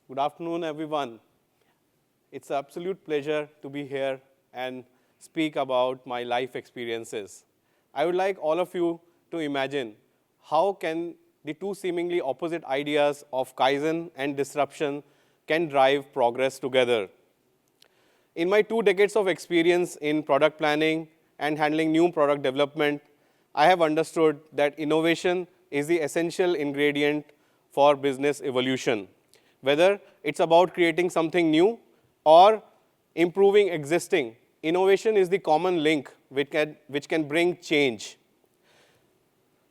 Good afternoon, everyone. It's an absolute pleasure to be here and speak about my life experiences. I would like all of you to imagine how can the two seemingly opposite ideas of Kaizen and disruption can drive progress together. In my 2 decades of experience in product planning and handling new product development, I have understood that innovation is the essential ingredient for business evolution. Whether it's about creating something new or improving existing, innovation is the common link which can bring change.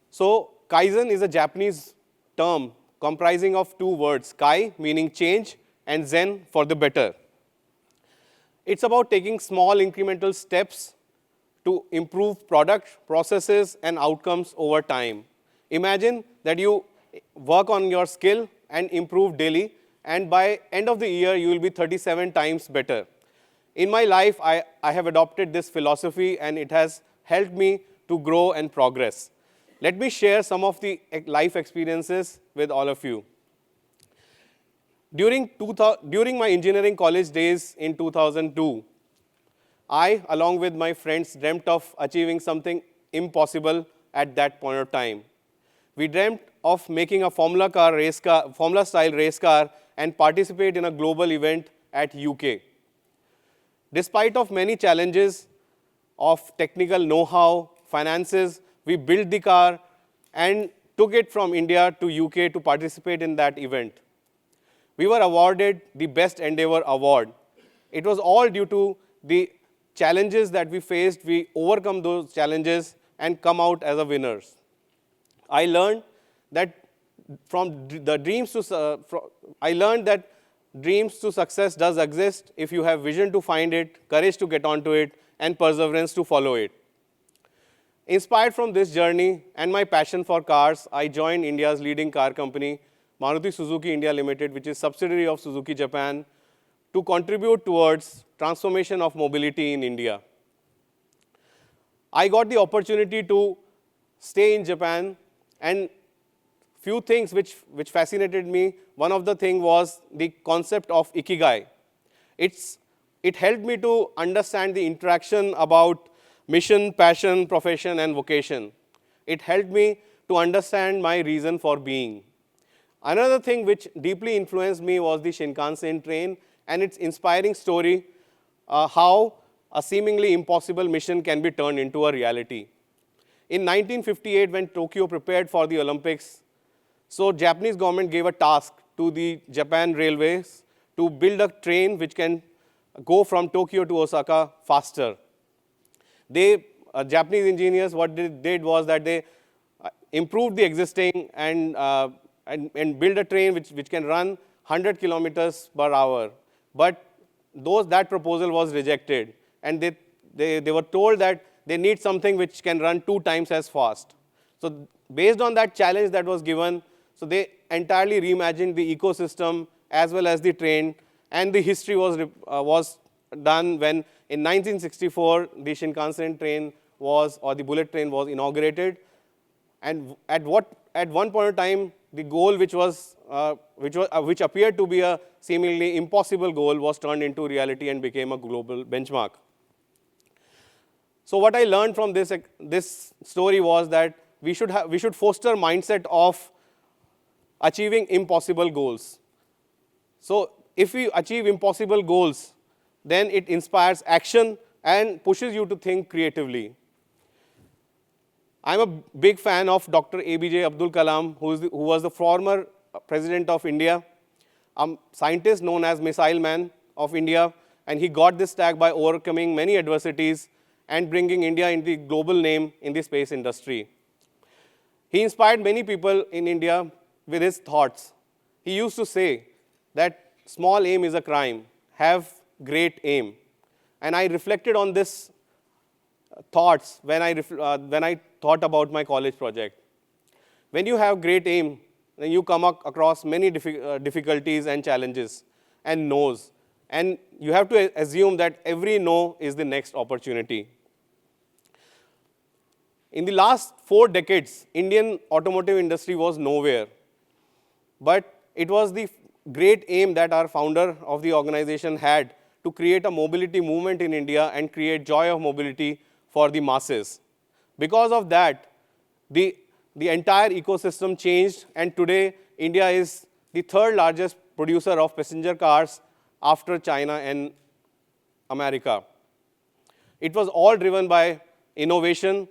So, Kaizen is a Japanese term comprising of 2 words, Kai meaning change and Zen for the better. It's about taking small incremental steps to improve product, processes, and outcomes over time. Imagine that you work on your skill and improve daily, and by end of the year, you will be 37 times better. In my life, I have adopted this philosophy, and it has helped me to grow and progress. Let me share some of the life experiences with all of you. During my engineering college days in 2002, I, along with my friends, dreamt of achieving something impossible at that point of time. We dreamt of making a Formula-style race car and participate in a global event at UK. Despite of many challenges of technical know-how, finances, we built the car and took it from India to UK to participate in that event. We were awarded the Best Endeavor Award. It was all due to the challenges that we faced. We overcome those challenges and come out as a winners. I learned that dreams to success does exist if you have vision to find it, courage to get onto it, and perseverance to follow it. Inspired from this journey and my passion for cars, I joined India's leading car company, Maruti Suzuki India Ltd, which is subsidiary of Suzuki Japan, to contribute towards transformation of mobility in India. I got the opportunity to stay in Japan, and few things which fascinated me. One of the things was the concept of Ikigai. It helped me to understand the interaction about mission, passion, profession, and vocation. It helped me to understand my reason for being. Another thing which deeply influenced me was the Shinkansen train and its inspiring story, how a seemingly impossible mission can be turned into a reality. In 1958, when Tokyo prepared for the Olympics, so Japanese government gave a task to the Japan Railways to build a train which can go from Tokyo to Osaka faster. Japanese engineers, what they did was that they improved the existing and build a train which can run 100 kilometers per hour. But that proposal was rejected, and they were told that they need something which can run 2 times as fast. So based on that challenge that was given, so they entirely reimagined the ecosystem as well as the train, and the history was done when in 1964 the Shinkansen train the bullet train was inaugurated. And at one point in time, the goal which appeared to be a seemingly impossible goal was turned into reality and became a global benchmark. So what I learned from this story was that we should foster mindset of achieving impossible goals. So if we achieve impossible goals, then it inspires action and pushes you to think creatively. I'm a big fan of Dr. ABJ Abdul Kalam, who was the former president of India, a scientist known as Missile Man of India, and he got this tag by overcoming many adversities and bringing India into the global name in the space industry. He inspired many people in India with his thoughts. He used to say that small aim is a crime, have great aim. And I reflected on this thoughts when I thought about my college project. When you have great aim, then you come across many difficulties and challenges and no's. And you have to assume that every no is the next opportunity. In the last 4 decades, Indian automotive industry was nowhere. But it was the great aim that our founder of the organization had to create a mobility movement in India and create joy of mobility for the masses. Because of that, the entire ecosystem changed, and today India is the third largest producer of passenger cars after China and America. It was all driven by innovation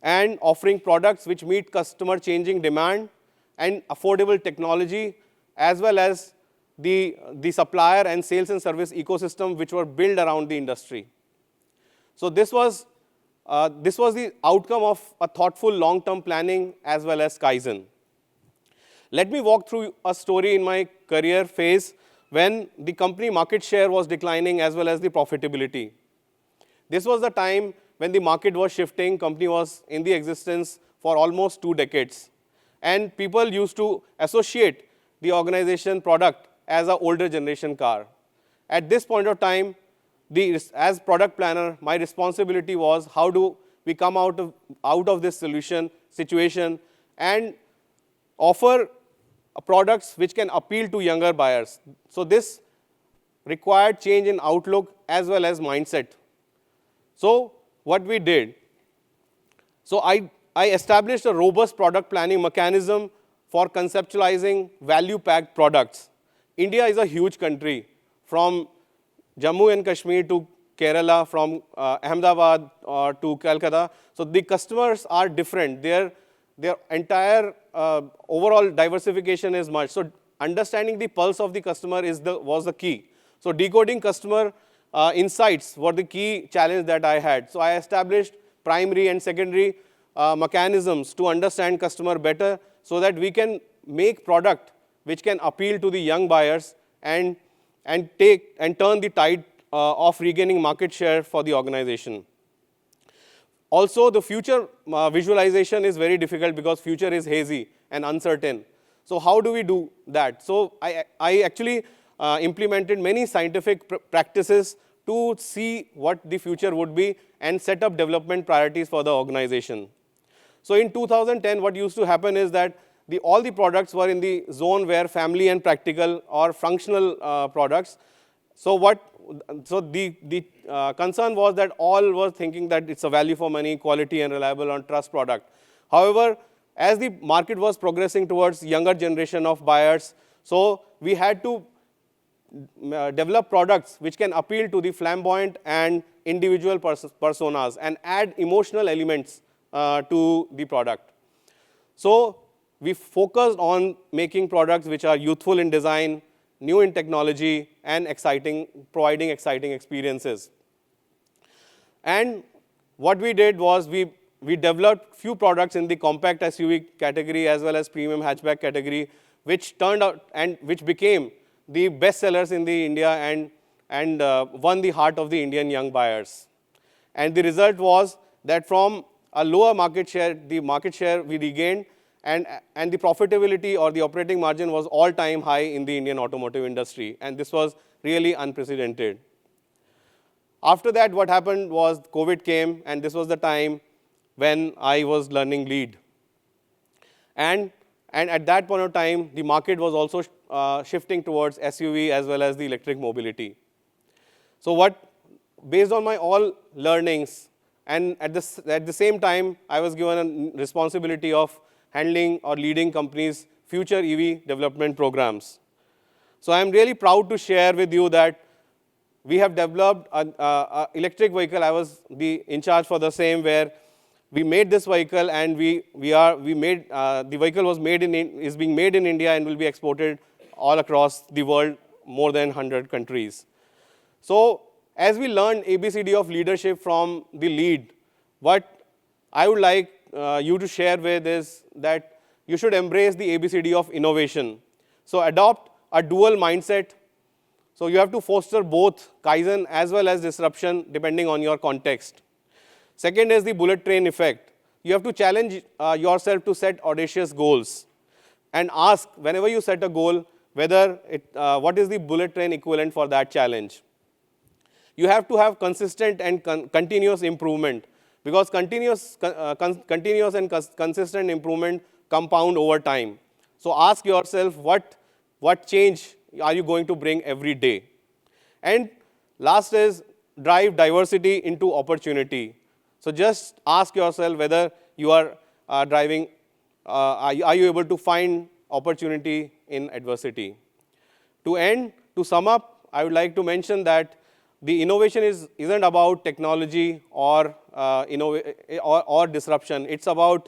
and offering products which meet customer changing demand and affordable technology, as well as the supplier and sales and service ecosystem which were built around the industry. So this was the outcome of a thoughtful long-term planning as well as Kaizen. Let me walk through a story in my career phase when the company market share was declining as well as the profitability. This was the time when the market was shifting, company was in the existence for almost 2 decades. And people used to associate the organization product as an older generation car. At this point of time, as product planner, my responsibility was how do we come out of this situation and offer products which can appeal to younger buyers. So this required change in outlook as well as mindset. So what we did, so I established a robust product planning mechanism for conceptualizing value-packed products. India is a huge country, from Jammu and Kashmir to Kerala, from Ahmedabad to Calcutta. So the customers are different. Their entire overall diversification is much. So understanding the pulse of the customer was the key. So decoding customer insights were the key challenge that I had. So I established primary and secondary mechanisms to understand customer better so that we can make product which can appeal to the young buyers and turn the tide of regaining market share for the organization. Also, the future visualization is very difficult because future is hazy and uncertain. So how do we do that? So I actually implemented many scientific practices to see what the future would be and set up development priorities for the organization. So in 2010, what used to happen is that all the products were in the zone where family and practical or functional products. So the concern was that all were thinking that it's a value for money, quality and reliable and trust product. However, as the market was progressing towards younger generation of buyers, so we had to develop products which can appeal to the flamboyant and individual personas and add emotional elements to the product. So we focused on making products which are youthful in design, new in technology, and providing exciting experiences. And what we did was we developed few products in the compact SUV category as well as premium hatchback category, which turned out and which became the best sellers in the India and won the heart of the Indian young buyers. And the result was that from a lower market share, the market share we regained, and the profitability or the operating margin was all-time high in the Indian automotive industry. And this was really unprecedented. After that, what happened was COVID came, and this was the time when I was learning lead. And at that point of time, the market was also shifting towards SUV as well as the electric mobility. So based on my all learnings, and at the same time, I was given a responsibility of handling or leading companies' future EV development programs. So I'm really proud to share with you that we have developed an electric vehicle. I was in charge for the same, where we made this vehicle, and the vehicle is being made in India and will be exported all across the world, more than 100 countries. So as we learned ABCD of leadership from the lead, what I would like you to share with is that you should embrace the ABCD of innovation. So adopt a dual mindset. So you have to foster both Kaizen as well as disruption depending on your context. Second is the bullet train effect. You have to challenge yourself to set audacious goals and ask whenever you set a goal what is the bullet train equivalent for that challenge. You have to have consistent and continuous improvement, because continuous and consistent improvement compound over time. So ask yourself what change are you going to bring every day? And last is drive diversity into opportunity. So just ask yourself whether you are driving, are you able to find opportunity in adversity? To end, to sum up, I would like to mention that the innovation isn't about technology or, or disruption. It's about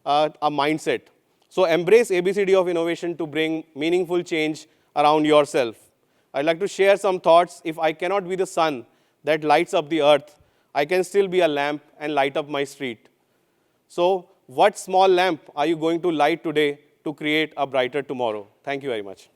a mindset. So embrace ABCD of innovation to bring meaningful change around yourself. I'd like to share some thoughts. If I cannot be the sun that lights up the earth, I can still be a lamp and light up my street. So what small lamp are you going to light today to create a brighter tomorrow? Thank you very much.